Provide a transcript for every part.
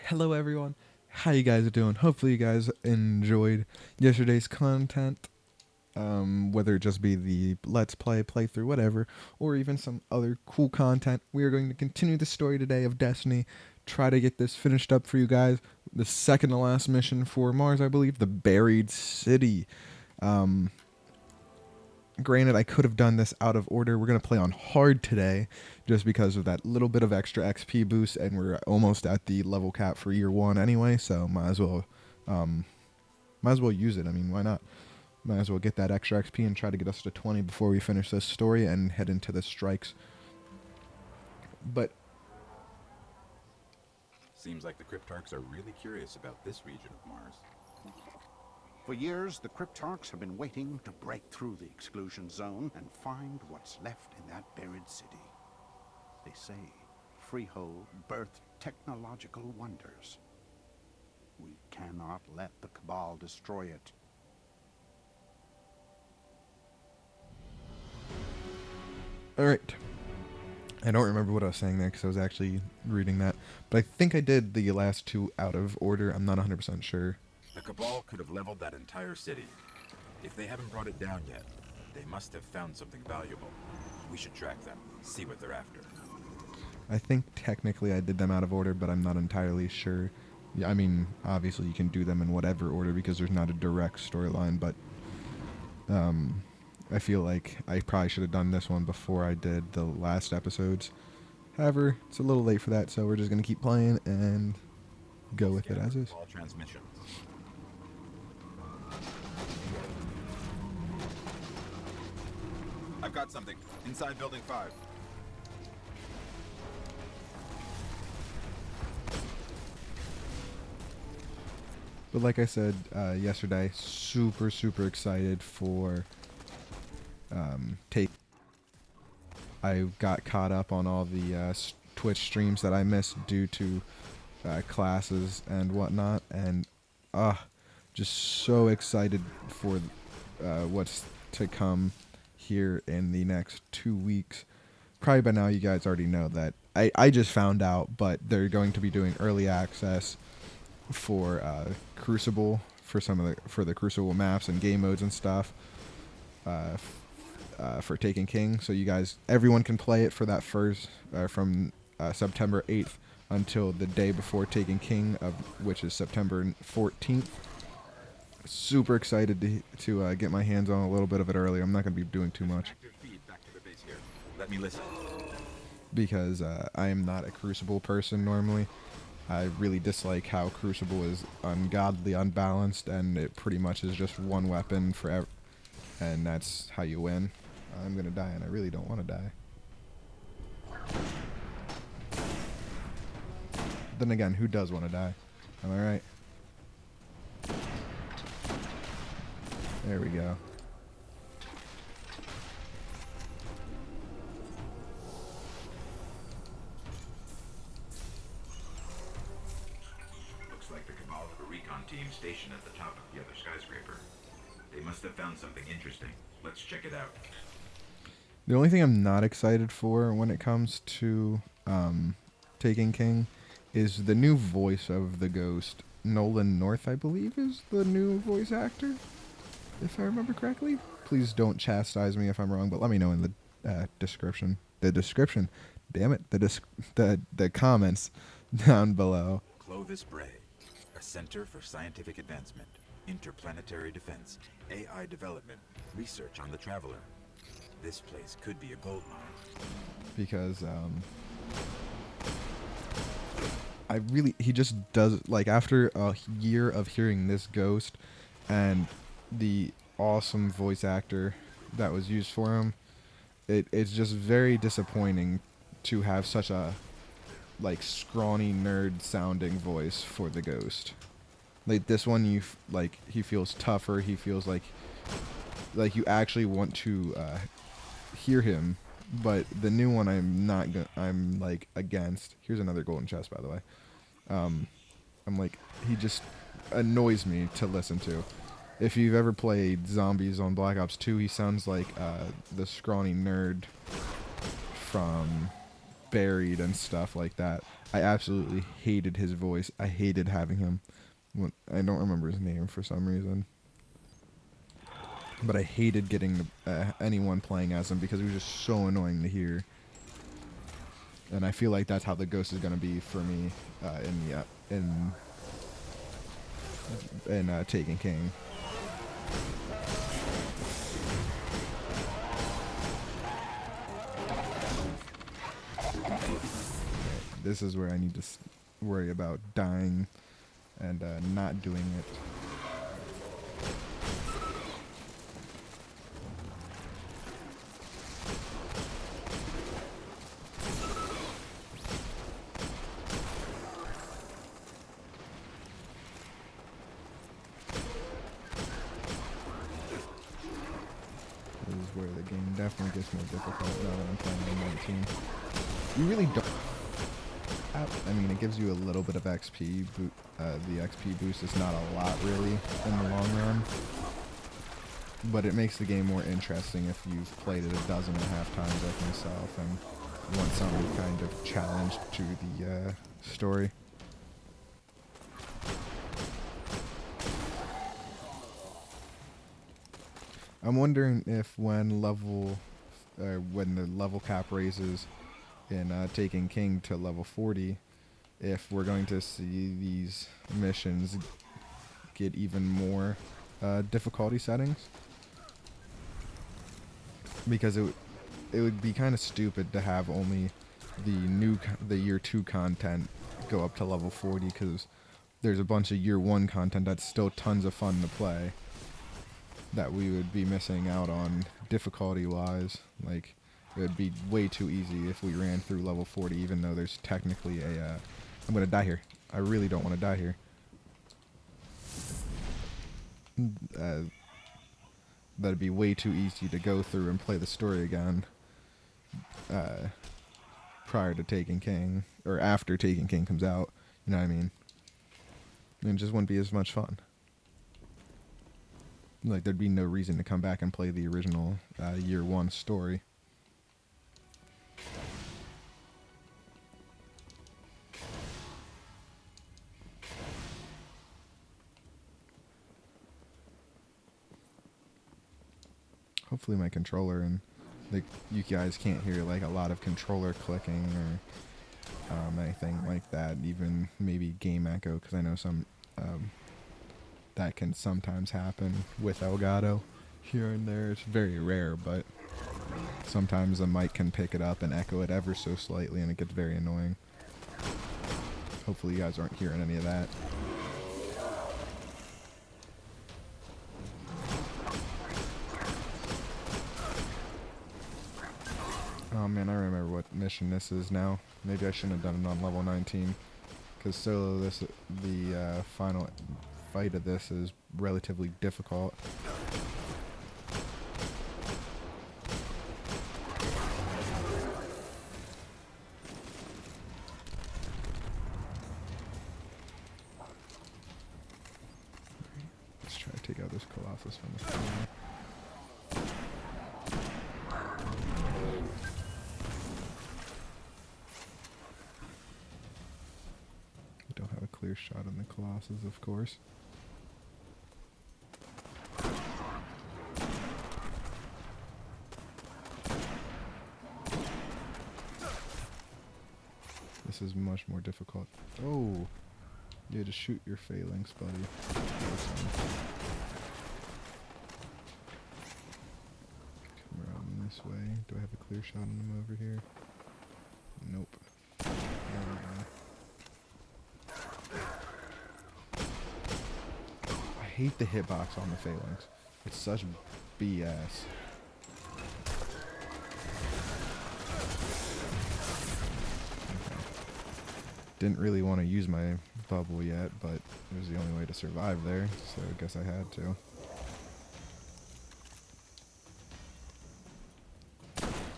Hello everyone. How you guys doing? Hopefully you guys enjoyed yesterday's content. Whether it just be the let's play, playthrough, whatever, or even some other cool content. We are going to continue the story today of Destiny. Try to get this finished up for you guys. The second to last mission for Mars, I believe, the Buried City. Um, Granted, I could have done this out of order. We're going to play on hard today just because of that little bit of extra XP boost, and we're almost at the level cap for year one anyway, so um, might as well use it. I mean, why not? Might as well get that extra XP and try to get us to 20 before we finish this story and head into the strikes. But Seems like the Cryptarchs are really curious about this region of Mars. For years, the Cryptarchs have been waiting to break through the exclusion zone and find what's left in that buried city. They say Freehold birthed technological wonders. We cannot let the Cabal destroy it. alright. I don't remember what I was saying there because I was actually reading that. But I think I did the last two out of order. I'm not 100% sure. The Cabal could have leveled that entire city. If they haven't brought it down yet, they must have found something valuable. We should track them, see what they're after. I think technically I did them out of order, but I'm not entirely sure. Yeah, I mean, obviously you can do them in whatever order because there's not a direct storyline, but I feel like I probably should have done this one before I did the last episodes. However, it's a little late for that, so we're just going to keep playing and go with it as is. All transmissions. I've got something. Inside Building 5. But like I said yesterday, super excited for take. I got caught up on all the Twitch streams that I missed due to classes and whatnot, and just so excited for what's to come here in the next 2 weeks. Probably by now you guys already know that I just found out, but they're going to be doing early access for Crucible for the Crucible maps and game modes and stuff for Taken King. So you guys, everyone can play it for that first from September 8th until the day before Taken King, which is September 14th. Super excited to get my hands on a little bit of it early. I'm not going to be doing too much Active feed back to the base here. Let me listen. because I am not a Crucible person normally. I really dislike how Crucible is ungodly unbalanced, and it pretty much is just one weapon forever, and that's how you win. I'm gonna die, and I really don't want to die. Then again, who does want to die? Am I right? There we go. Looks like the Cabal have a recon team stationed at the top of the other skyscraper. They must have found something interesting. Let's check it out. The only thing I'm not excited for when it comes to Taken King is the new voice of the Ghost. Nolan North, I believe, is the new voice actor, if I remember correctly. Please don't chastise me if I'm wrong, but let me know in the description. The description. Damn it. The comments down below. Clovis Bray, a center for scientific advancement, interplanetary defense, AI development, research on the Traveler. This place could be a gold mine. Because he just does, like, after a year of hearing this Ghost and the awesome voice actor that was used for him, it's just very disappointing to have such a, like, scrawny nerd sounding voice for the Ghost. Like, this one, he feels tougher. He feels like you actually want to hear him. But the new one, I'm like against. Here's another golden chest, by the way. I'm like, he just annoys me to listen to. If you've ever played Zombies on Black Ops 2, he sounds like the scrawny nerd from buried and stuff like that. I absolutely hated his voice. I hated having him. I don't remember his name for some reason. But I hated getting anyone playing as him because he was just so annoying to hear. And I feel like that's how the Ghost is going to be for me in Taken King. This is where I need to worry about dying and not doing it. This is where the game definitely gets more difficult now that I'm playing on 19. You really don't. I mean, it gives you a little bit of XP. The XP boost is not a lot, really, in the long run. But it makes the game more interesting if you've played it 12.5 times like myself and want some kind of challenge to the story. I'm wondering if when the level cap raises in Taken King to level 40, if we're going to see these missions get even more difficulty settings. Because it would be kind of stupid to have only the year 2 content go up to level 40, because there's a bunch of year 1 content that's still tons of fun to play that we would be missing out on difficulty wise. Like, it would be way too easy if we ran through level 40, even though there's technically a I'm gonna die here. I really don't want to die here. That'd be way too easy to go through and play the story again prior to Taken King, or after Taken King comes out. You know what I mean? And it just wouldn't be as much fun. Like, there'd be no reason to come back and play the original year 1 story. Hopefully my controller and you guys can't hear like a lot of controller clicking or anything like that. Even maybe game echo, because I know some that can sometimes happen with Elgato here and there. It's very rare, but sometimes the mic can pick it up and echo it ever so slightly, and it gets very annoying. Hopefully you guys aren't hearing any of that. Oh man, I remember what mission this is now. Maybe I shouldn't have done it on level 19, because solo the final fight of this is relatively difficult. Let's try to take out this Colossus from the front. Don't have a clear shot on the Colossus, of course. This is much more difficult. Oh! You had to shoot your phalanx, buddy. Come around this way. Do I have a clear shot on him over here? Nope. There we go. I hate the hitbox on the phalanx. It's such BS. Didn't really want to use my bubble yet, but it was the only way to survive there, so I guess I had to.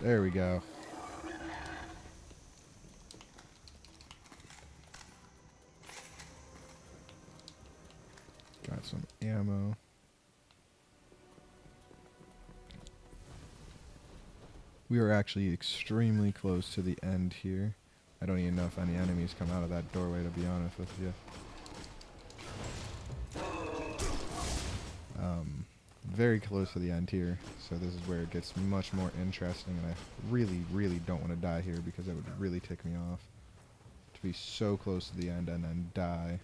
There we go. Got some ammo. We are actually extremely close to the end here. I don't even know if any enemies come out of that doorway, to be honest with you. Very close to the end here, so this is where it gets much more interesting, and I really, really don't want to die here because it would really tick me off to be so close to the end and then die.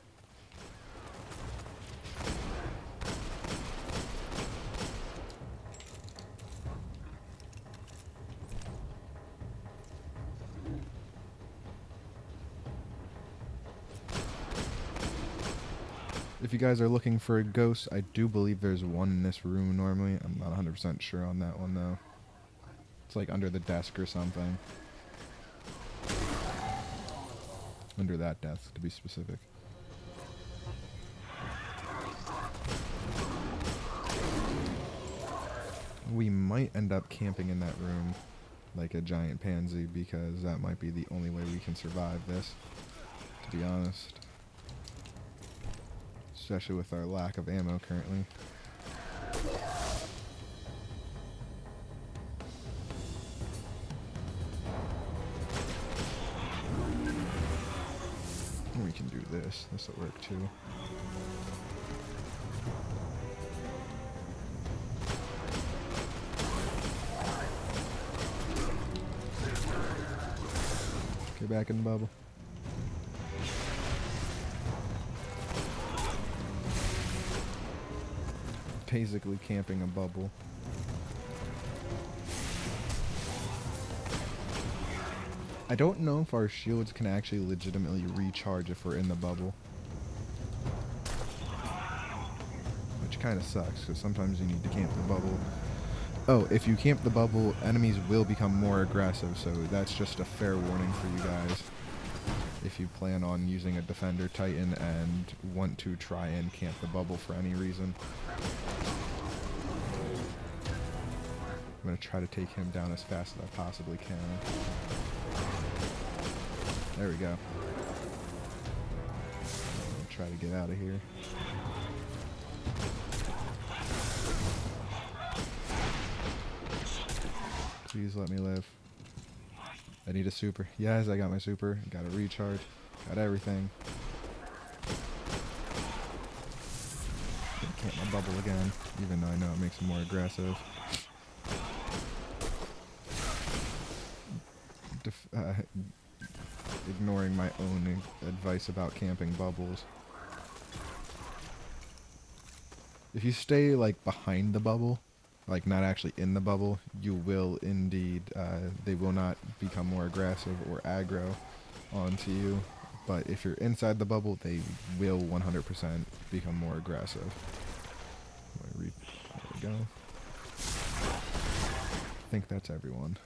If you guys are looking for a ghost, I do believe there's one in this room normally. I'm not 100% sure on that one, though. It's like under the desk or something. Under that desk, to be specific. We might end up camping in that room like a giant pansy, because that might be the only way we can survive this, to be honest. Especially with our lack of ammo currently. We can do this. This will work too. Get back in the bubble. Basically camping a bubble. I don't know if our shields can actually legitimately recharge if we're in the bubble. Which kind of sucks, because sometimes you need to camp the bubble. Oh, if you camp the bubble, enemies will become more aggressive, so that's just a fair warning for you guys. If you plan on using a Defender Titan and want to try and camp the bubble for any reason. I'm going to try to take him down as fast as I possibly can. There we go. I'll try to get out of here. Please let me live. I need a super. Yes, I got my super. Got a recharge. Got everything. Can't my bubble again, even though I know it makes him more aggressive. Ignoring my own advice about camping bubbles. If you stay like behind the bubble, like not actually in the bubble, you will indeed, they will not become more aggressive or aggro onto you. But if you're inside the bubble, they will 100% become more aggressive. There we go. I think that's everyone.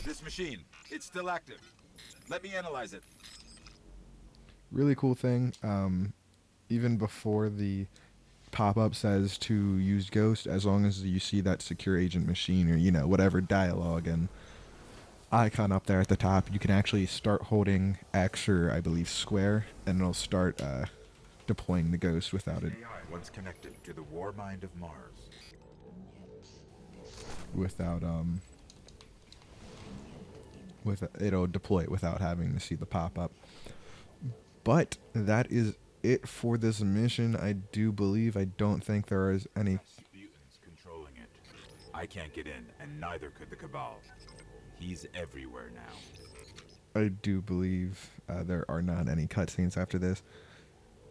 This machine, it's still active. Let me analyze it. Really cool thing. Even before the pop-up says to use Ghost, as long as you see that secure agent machine or, you know, whatever dialogue and icon up there at the top, you can actually start holding X or I believe square, and it'll start deploying the Ghost without it. AI once connected to the war mind of Mars. It'll deploy it without having to see the pop-up. But that is it for this mission. I do believe. I don't think there is any Mutants controlling it. I can't get in, and neither could the Cabal. He's everywhere now. I do believe there are not any cutscenes after this.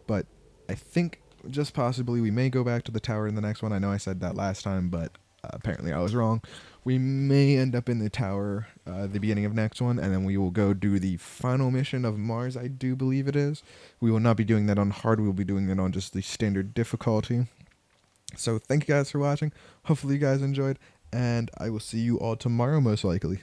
But I think just possibly we may go back to the tower in the next one. I know I said that last time, but apparently I was wrong. We may end up in the tower the beginning of next one, and then we will go do the final mission of Mars, I do believe it is. We will not be doing that on hard. We will be doing it on just the standard difficulty. So thank you guys for watching. Hopefully you guys enjoyed, and I will see you all tomorrow most likely.